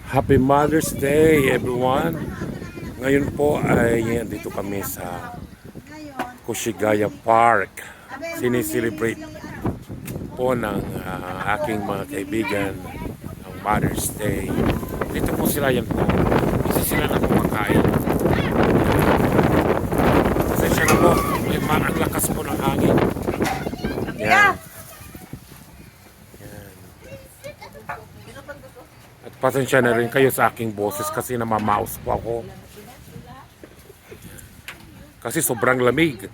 Happy Mother's Day everyone. Ngayon po ay dito kami sa Kushigaya Park. Sinicelebrate po ng aking mga kaibigan ang Mother's Day. Dito po sila yan po. Isa sila na kumakain. Pasensya na po. Ang lakas po ng hangin. Yan. At pasensya na rin kayo sa aking boses kasi namamaos po ako. Kasi sobrang lamig.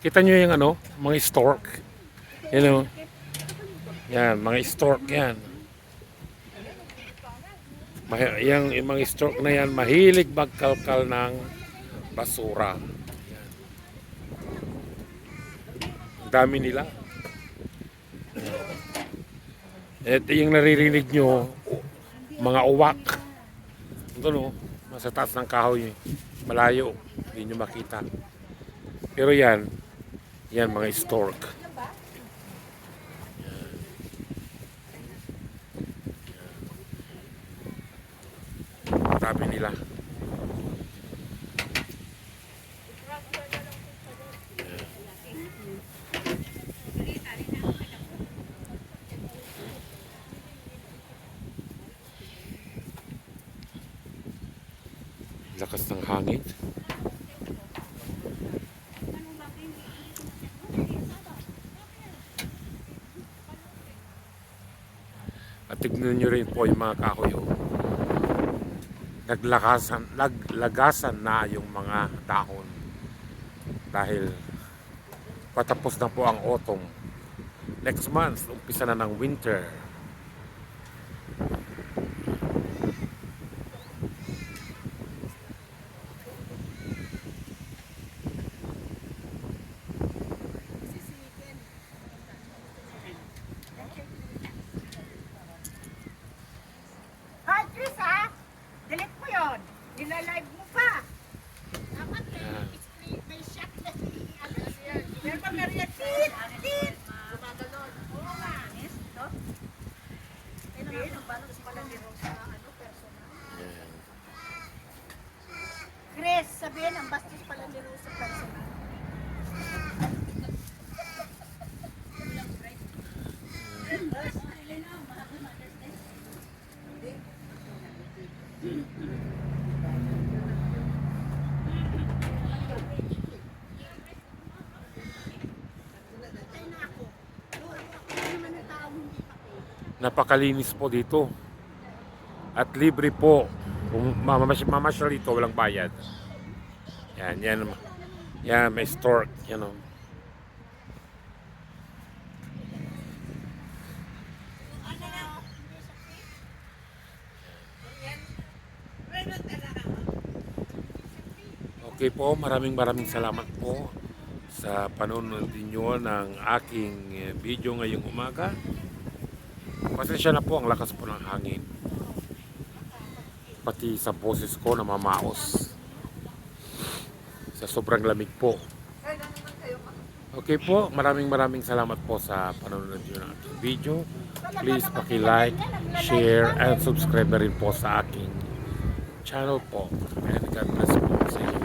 Kita nyo yung mga stork. Yan, mga stork yan. Yung mga stork na yan, mahilig magkalkal ng basura. Yan. Ang dami nila. At yung naririnig nyo, mga uwak. Ito nasa taas ng kahoy, malayo, hindi nyo makita. Pero yan mga stork. Tabi nila. Lakas ng hangin. At tignan nyo rin po yung mga kahoy. Naglagasan na yung mga dahon. Dahil patapos na po ang autumn. Next month, umpisa na ng winter. Delete mo yun. Nilalive mo pa. Dapat may shot na meron pa meron yan. Tit! Gumaganon. Oo nga. Yes, ito. Sabihin, ang balance pala ni Rosa, personal. Chris, sabihin, ang bastos pala ni Rosa, personal. Napakalinis po dito. At libre po. Kung mamasyal dito, walang bayad. Yan. Yan, may stork. Yan o. Okay po, maraming salamat po sa panonood ninyo ng aking video ngayong umaga. Pasensya na po, ang lakas po ng hangin. Pati sa boses ko namamaos. Sa sobrang lamig po. Okay po, maraming salamat po sa panonood nyo ng aking video. Please paki-like, share, and subscribe na rin po sa aking channel po. And God bless po sa inyo.